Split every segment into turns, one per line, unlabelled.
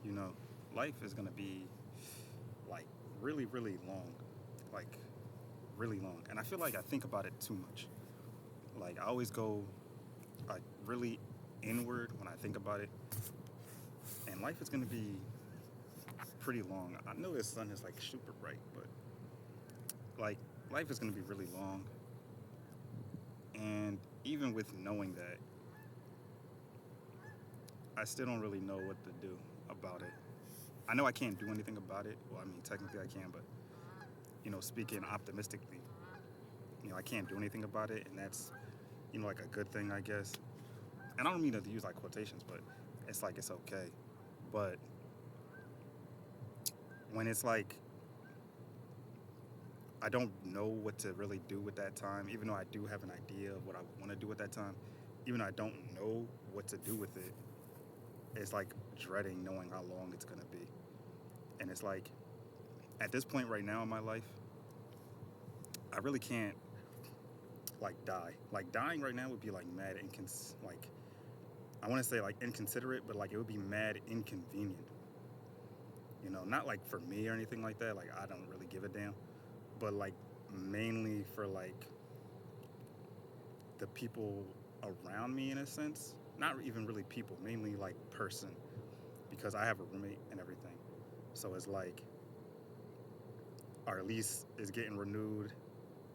You know, life is gonna be like really, really long, like really long. And I feel like I think about it too much. Like I always go like really inward when I think about it, and life is gonna be pretty long. I know the sun is like super bright, but like life is gonna be really long. And even with knowing that, I still don't really know what to do about it. I know I can't do anything about it. Well, I mean, technically I can, but speaking optimistically, I can't do anything about it, and that's like a good thing, I guess. And I don't mean to use like quotations, but it's like it's okay. But when it's like I don't know what to really do with that time, even though I do have an idea of what I want to do at that time, even though I don't know what to do with it, it's like dreading knowing how long it's gonna be. And it's like at this point right now in my life, I really can't like die. Like dying right now would be like mad like I want to say like inconsiderate, but like it would be mad inconvenient. Not like for me or anything like that. Like I don't really give a damn, but like mainly for like the people around me in a sense. Not even really people, mainly like person, because I have a roommate and everything. So it's like our lease is getting renewed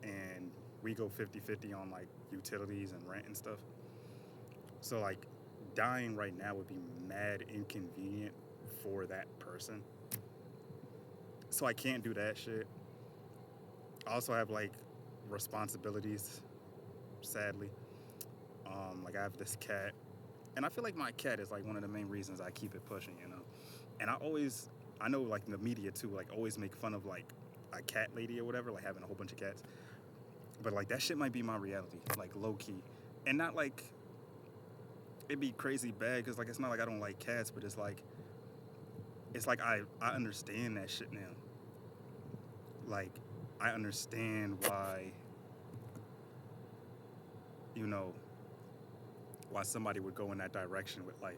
and we go 50-50 on like utilities and rent and stuff. So like dying right now would be mad inconvenient for that person. So I can't do that shit. I also have like responsibilities, sadly. Like I have this cat, and I feel like my cat is like one of the main reasons I keep it pushing. And I know like the media too, like always make fun of like a cat lady or whatever, like having a whole bunch of cats. But like that shit might be my reality, like low key, and not like it'd be crazy bad because like it's not like I don't like cats, but it's like I understand that shit now. Like I understand you know why somebody would go in that direction with life.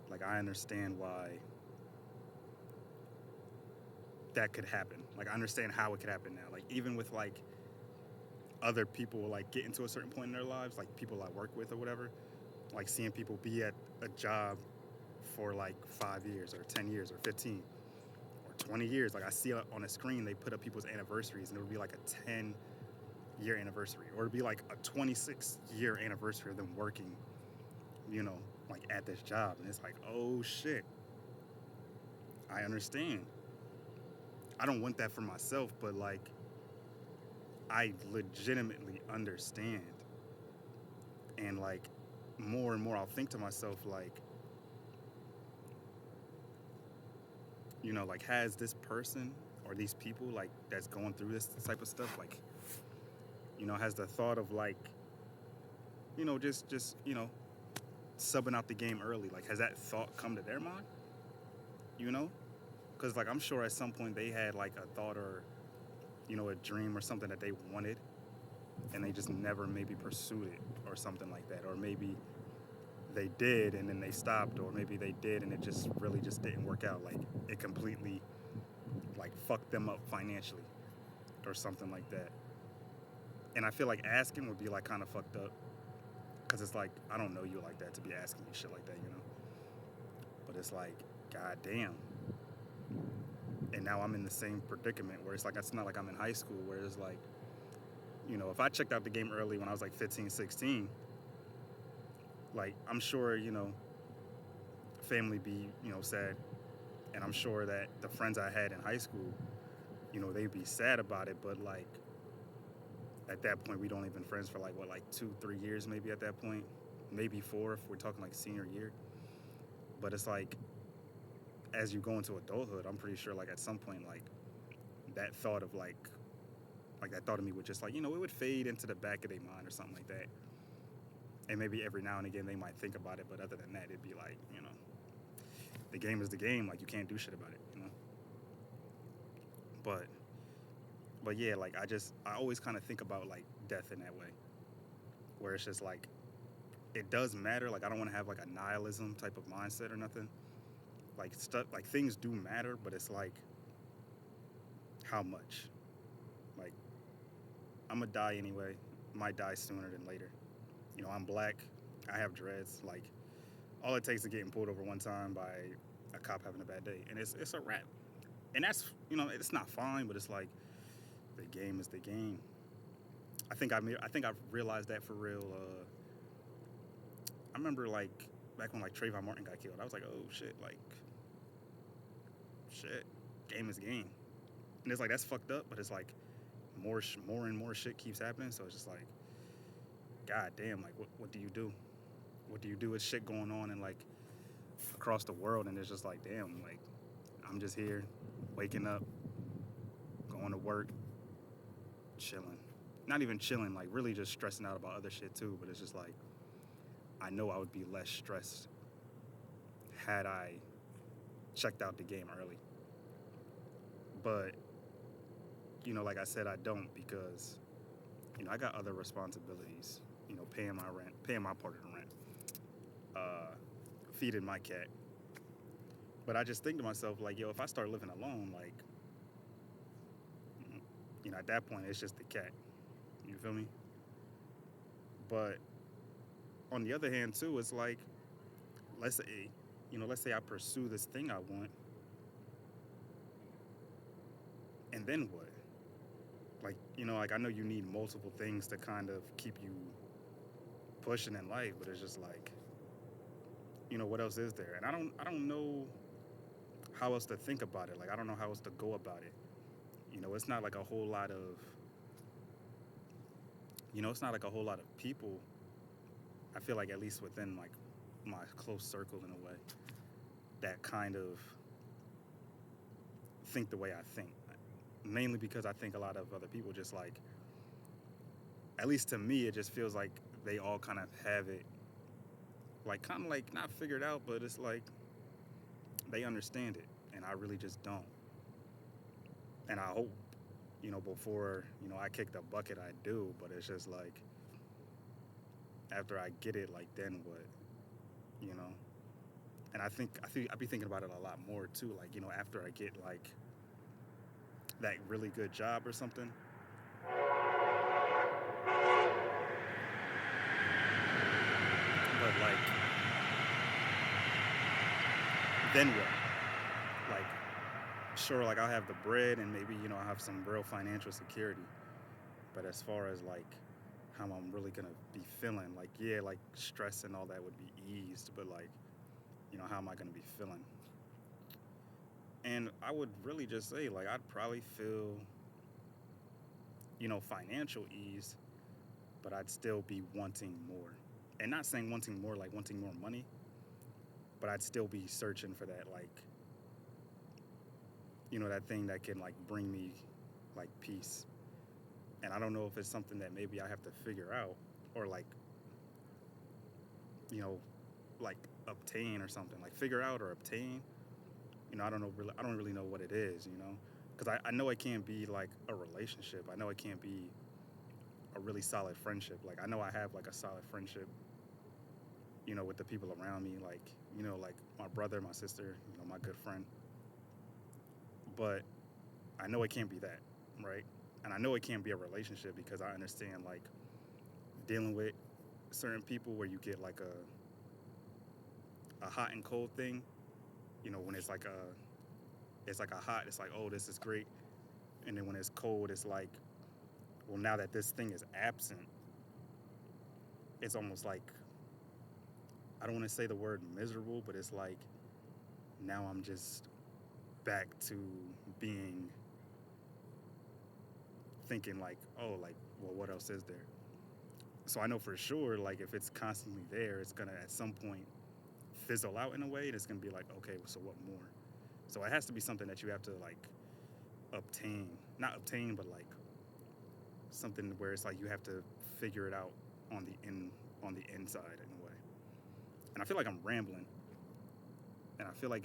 Like I understand why that could happen. Like I understand how it could happen now. Like even with like other people like getting to a certain point in their lives, like people I work with or whatever, like seeing people be at a job for like 5 years or 10 years or 15 or 20 years. Like I see it on a screen, they put up people's anniversaries and it would be like a 10-year anniversary or it'd be like a 26-year anniversary of them working, you know, like at this job. And it's like, oh shit, I understand. I don't want that for myself, but like I legitimately understand. And like more and more I'll think to myself like, like has this person or these people like that's going through this type of stuff like, has the thought of like, just subbing out the game early. Like has that thought come to their mind? You know, because like I'm sure at some point they had like a thought or a dream or something that they wanted, and they just never maybe pursued it or something like that, or maybe they did and then they stopped, or maybe they did and it just really just didn't work out. Like it completely like fucked them up financially or something like that. And I feel like asking would be like kind of fucked up because it's like I don't know you like that to be asking you shit like that. But it's like, god damn. And now I'm in the same predicament where it's not like I'm in high school where it's like, if I checked out the game early when I was like 15, 16, like I'm sure, family be, sad. And I'm sure that the friends I had in high school, they'd be sad about it. But like at that point, we'd only been friends for like what, like 2, 3 years maybe at that point, maybe 4 if we're talking like senior year. But it's like as you go into adulthood, I'm pretty sure like at some point like that thought of like that thought of me would just like it would fade into the back of their mind or something like that. And maybe every now and again they might think about it, but other than that, it'd be like the game is the game. Like you can't do shit about it. But yeah, like I always kind of think about like death in that way, where it's just like it does matter. Like I don't want to have like a nihilism type of mindset or nothing. Like stuff, like things do matter, but it's like how much. Like I'm gonna die anyway. Might die sooner than later. I'm black. I have dreads. Like all it takes is getting pulled over one time by a cop having a bad day, and it's a wrap. And that's it's not fine, but it's like the game is the game. I think I've realized that for real. I remember like back when like Trayvon Martin got killed. I was like, oh shit, like shit, game is game. And it's like that's fucked up, but it's like more and more shit keeps happening. So it's just like, god damn, like what do you do? What do you do with shit going on and like across the world? And it's just like, damn, like I'm just here, waking up, going to work, chilling. Not even chilling, like really just stressing out about other shit too. But it's just like I know I would be less stressed had I checked out the game early. But like I said, I don't because I got other responsibilities. Paying my rent, paying my part of the rent, uh, feeding my cat. But I just think to myself, like, yo, if I start living alone, like, at that point, it's just the cat. You feel me? But on the other hand, too, it's like, let's say I pursue this thing I want, and then what? Like, like I know you need multiple things to kind of keep you pushing in life, but it's just like, what else is there? And I don't know how else to think about it. Like, I don't know how else to go about it. It's not like a whole lot of, it's not like a whole lot of people. I feel like at least within like my close circle in a way that kind of think the way I think. Mainly because I think a lot of other people just like, at least to me, it just feels like they all kind of have it, like kind of like not figured out, but it's like they understand it, and I really just don't. And I hope, before I kick the bucket, I do. But it's just like after I get it, like then what, you know? And I be thinking about it a lot more too. Like after I get like that really good job or something, but like then what? Like sure, like I'll have the bread and maybe I'll have some real financial security. But as far as like how I'm really gonna be feeling, like yeah, like stress and all that would be eased, but like how am I gonna be feeling? And I would really just say like I'd probably feel financial ease, but I'd still be wanting more. And not saying wanting more like wanting more money, but I'd still be searching for that like that thing that can like bring me like peace. And I don't know if it's something that maybe I have to figure out or like you know like obtain or something, like figure out or obtain. I don't really know what it is, because I know it can't be like a relationship. I know it can't be a really solid friendship. Like I know I have like a solid friendship with the people around me, like like my brother, my sister, my good friend. But I know it can't be that, right? And I know it can't be a relationship because I understand like dealing with certain people where you get like a hot and cold thing. When it's like a hot, it's like, oh, this is great. And then when it's cold, it's like, well, now that this thing is absent, it's almost like, I don't want to say the word miserable, but it's like now I'm just back to being thinking like, oh, like, well, what else is there? So I know for sure, like, if it's constantly there, it's gonna at some point fizzle out in a way. And it's gonna be like, okay, so what more? So it has to be something that you have to like obtain, not obtain, but like something where it's like you have to figure it out on the inside in a way. And I feel like I'm rambling, and I feel like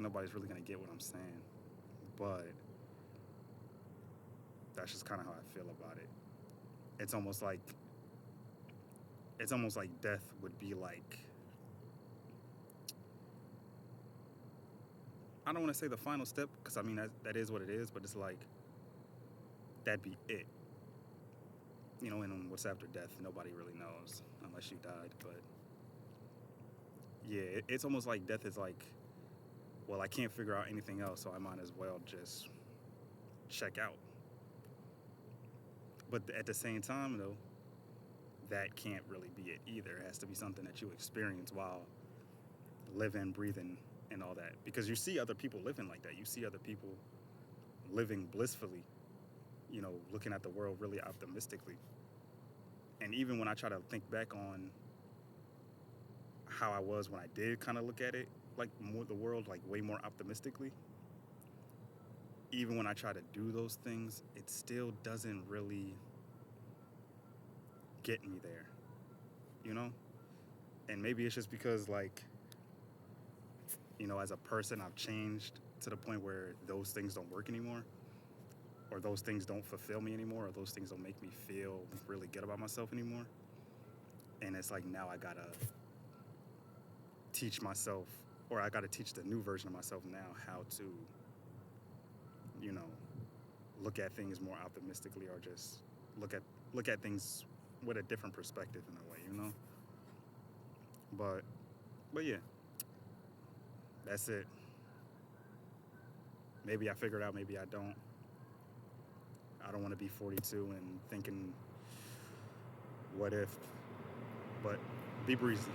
nobody's really gonna get what I'm saying, but that's just kind of how I feel about it. It's almost like death would be like I don't want to say the final step because I mean that is what it is, but it's like that'd be it. And what's after death, nobody really knows unless you died. But yeah, it's almost like death is like, well, I can't figure out anything else, so I might as well just check out. But at the same time, though, that can't really be it either. It has to be something that you experience while living, breathing, and all that. Because you see other people living like that. You see other people living blissfully, looking at the world really optimistically. And even when I try to think back on how I was when I did kind of look at it, like more the world, like way more optimistically, even when I try to do those things, it still doesn't really get me there, you know? And maybe it's just because, like, as a person, I've changed to the point where those things don't work anymore, or those things don't fulfill me anymore, or those things don't make me feel really good about myself anymore. And it's like now I gotta teach myself, or I gotta teach the new version of myself now how to, you know, look at things more optimistically, or just look at things with a different perspective in a way. But yeah, that's it. Maybe I figure it out, maybe I don't. I don't want to be 42 and thinking, what if? But be breezy.